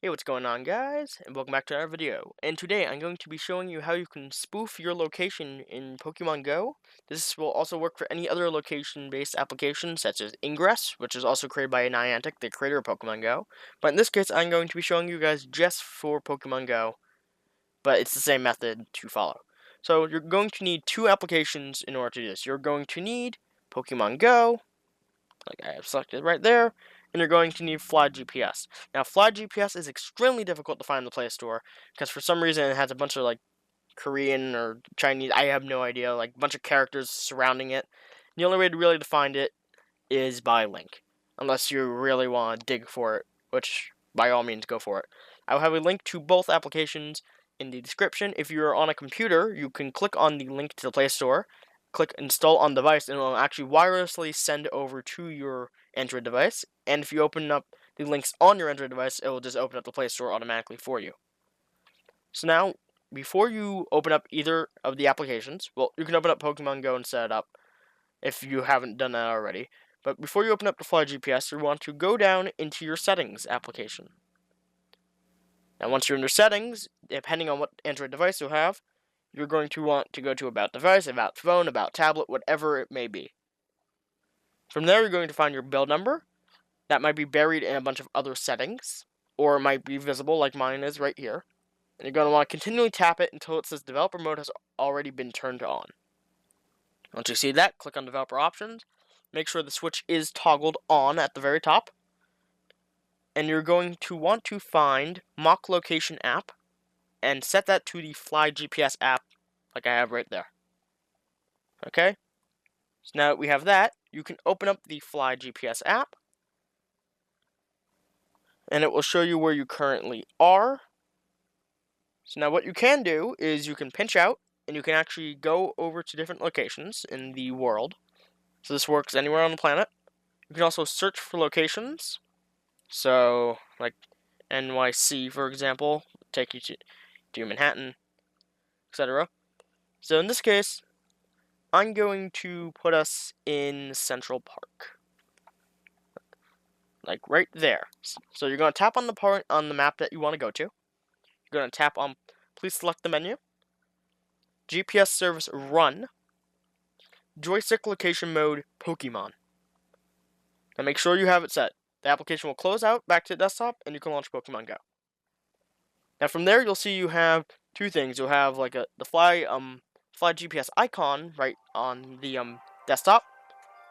Hey, what's going on, guys? And welcome back to our video. And today I'm going to be showing you how you can spoof your location in Pokemon Go. This will also work for any other location-based application, such as Ingress, which is also created by Niantic, the creator of Pokemon Go. But in this case, I'm going to be showing you guys just for Pokemon Go, but it's the same method to follow. So you're going to need two applications in order to do this. You're going to need Pokemon Go, like I have selected right there, and you're going to need Fly GPS. Now, Fly GPS is extremely difficult to find in the Play Store because for some reason it has a bunch of like Korean or Chinese, I have no idea, like a bunch of characters surrounding it. The only way to really to find it is by link, unless you really want to dig for it, which by all means go for it. I will have a link to both applications in the description. If you're on a computer, you can click on the link to the Play Store, click install on device, and it will actually wirelessly send over to your Android device. And if you open up the links on your Android device, it will just open up the Play Store automatically for you. So now, before you open up either of the applications, well, you can open up Pokemon Go and set it up if you haven't done that already. But before you open up the Fly GPS, you want to go down into your settings application. Now, once you're in your settings, depending on what Android device you have, you're going to want to go to About Device, About Phone, About Tablet, whatever it may be. From there, you're going to find your build number. That might be buried in a bunch of other settings, or it might be visible like mine is right here. And you're going to want to continually tap it until it says Developer Mode has already been turned on. Once you see that, click on Developer Options. Make sure the switch is toggled on at the very top. And you're going to want to find Mock Location app and set that to the Fly GPS app like I have right there. Okay? So now that we have that, you can open up the Fly GPS app and it will show you where you currently are. So now what you can do is you can pinch out and you can actually go over to different locations in the world. So this works anywhere on the planet. You can also search for locations. So like NYC, for example, take you to Manhattan, etc. So in this case, I'm going to put us in Central Park. Like right there. So you're going to tap on the part on the map that you want to go to. You're going to tap on, please select the menu. GPS service run. Joystick location mode Pokemon. Now make sure you have it set. The application will close out back to the desktop and you can launch Pokemon Go. Now from there you'll see you have two things. You'll have like the Fly GPS icon right on the desktop.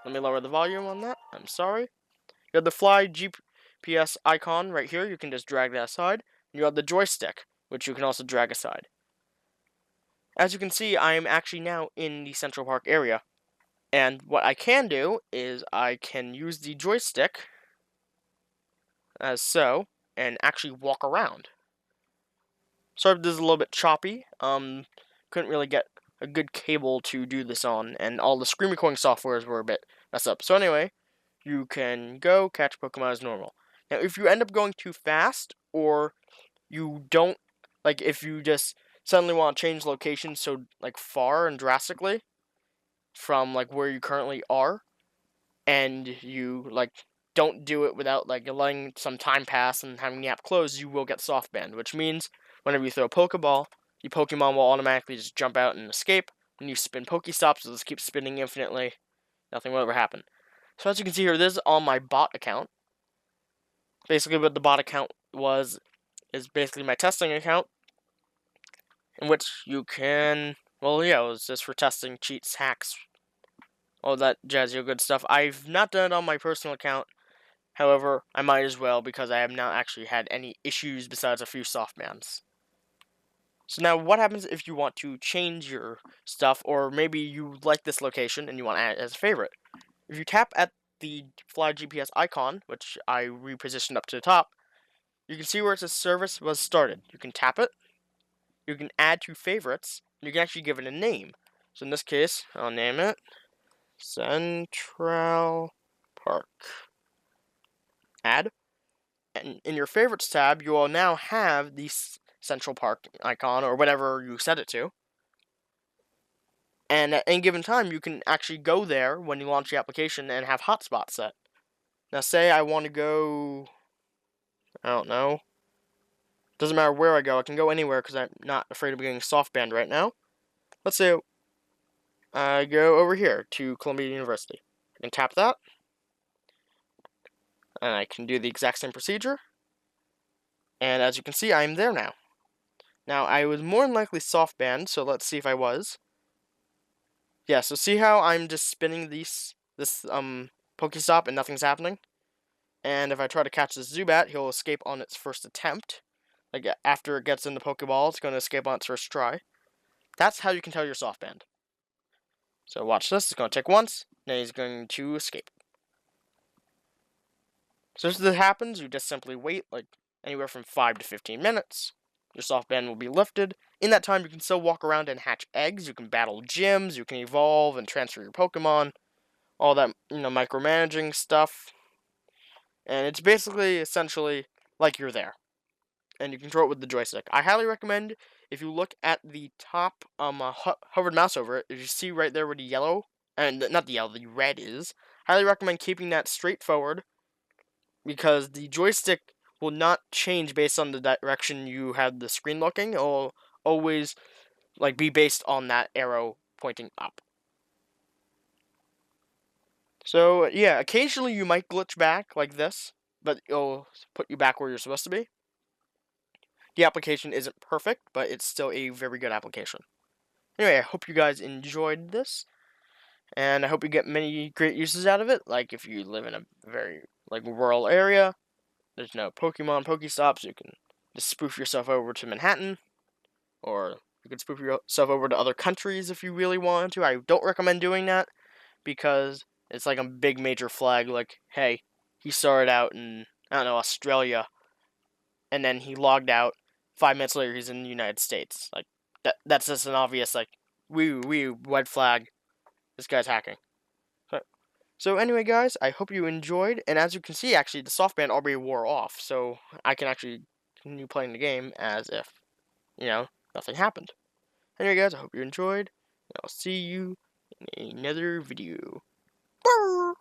Let me lower the volume on that. I'm sorry. You have the Fly GPS icon right here. You can just drag that aside. You have the joystick, which you can also drag aside. As you can see, I am actually now in the Central Park area. And what I can do is I can use the joystick as so and actually walk around. Sorry if this is a little bit choppy. Couldn't really get a good cable to do this on, and all the screen recording softwares were a bit messed up. So anyway, you can go catch Pokemon as normal. Now, if you end up going too fast, or you don't, like if you just suddenly want to change location so like far and drastically from like where you currently are, and you like don't do it without like letting some time pass and having the app close, you will get soft banned, which means whenever you throw a Pokeball, the Pokemon will automatically just jump out and escape. When you spin Pokestops, it'll just keep spinning infinitely. Nothing will ever happen. So as you can see here, this is on my bot account. Basically what the bot account is basically my testing account, in which you can, well yeah, it was just for testing, cheats, hacks, all that jazzy good stuff. I've not done it on my personal account. However, I might as well because I have not actually had any issues besides a few soft bans. So now what happens if you want to change your stuff, or maybe you like this location and you want to add it as a favorite? If you tap at the Fly GPS icon, which I repositioned up to the top, you can see where it says service was started. You can tap it, you can add to favorites, and you can actually give it a name. So in this case, I'll name it Central Park. Add. And in your favorites tab, you will now have the Central Park icon, or whatever you set it to. And at any given time, you can actually go there when you launch the application and have hotspots set. Now say I want to go, I don't know, Doesn't matter where I go, I can go anywhere because I'm not afraid of getting soft banned right now. Let's say I go over here to Columbia University. I can tap that, and I can do the exact same procedure. And as you can see, I'm there now. Now, I was more than likely soft banned, so let's see if I was. Yeah, so see how I'm just spinning this Pokestop and nothing's happening? And if I try to catch this Zubat, he'll escape on its first attempt. Like, after it gets in the Pokeball, it's going to escape on its first try. That's how you can tell you're soft banned. So watch this, it's going to take once, then he's going to escape. So if this happens, you just simply wait, like, anywhere from 5 to 15 minutes. Your soft ban will be lifted. In that time, you can still walk around and hatch eggs, you can battle gyms, you can evolve and transfer your Pokemon. All that, micromanaging stuff. And it's basically, essentially, like you're there. And you control it with the joystick. I highly recommend, if you look at the top hovered mouse over it, if you see right there where the yellow, and not the yellow, the red is, highly recommend keeping that straight forward, because the joystick will not change based on the direction you have the screen looking. It will always be based on that arrow pointing up. So yeah, occasionally you might glitch back like this, but it'll put you back where you're supposed to be. The application isn't perfect, but it's still a very good application. Anyway, I hope you guys enjoyed this, and I hope you get many great uses out of it. Like if you live in a very rural area, there's no Pokemon Pokestops, you can just spoof yourself over to Manhattan, or you can spoof yourself over to other countries if you really want to. I don't recommend doing that, because it's like a big major flag, like, hey, he started out in, I don't know, Australia, and then he logged out. 5 minutes later, he's in the United States. Like, that's just an obvious, red flag. This guy's hacking. So anyway, guys, I hope you enjoyed. And as you can see, actually, the soft ban already wore off. So I can actually continue playing the game as if, nothing happened. Anyway, guys, I hope you enjoyed. And I'll see you in another video. Brr!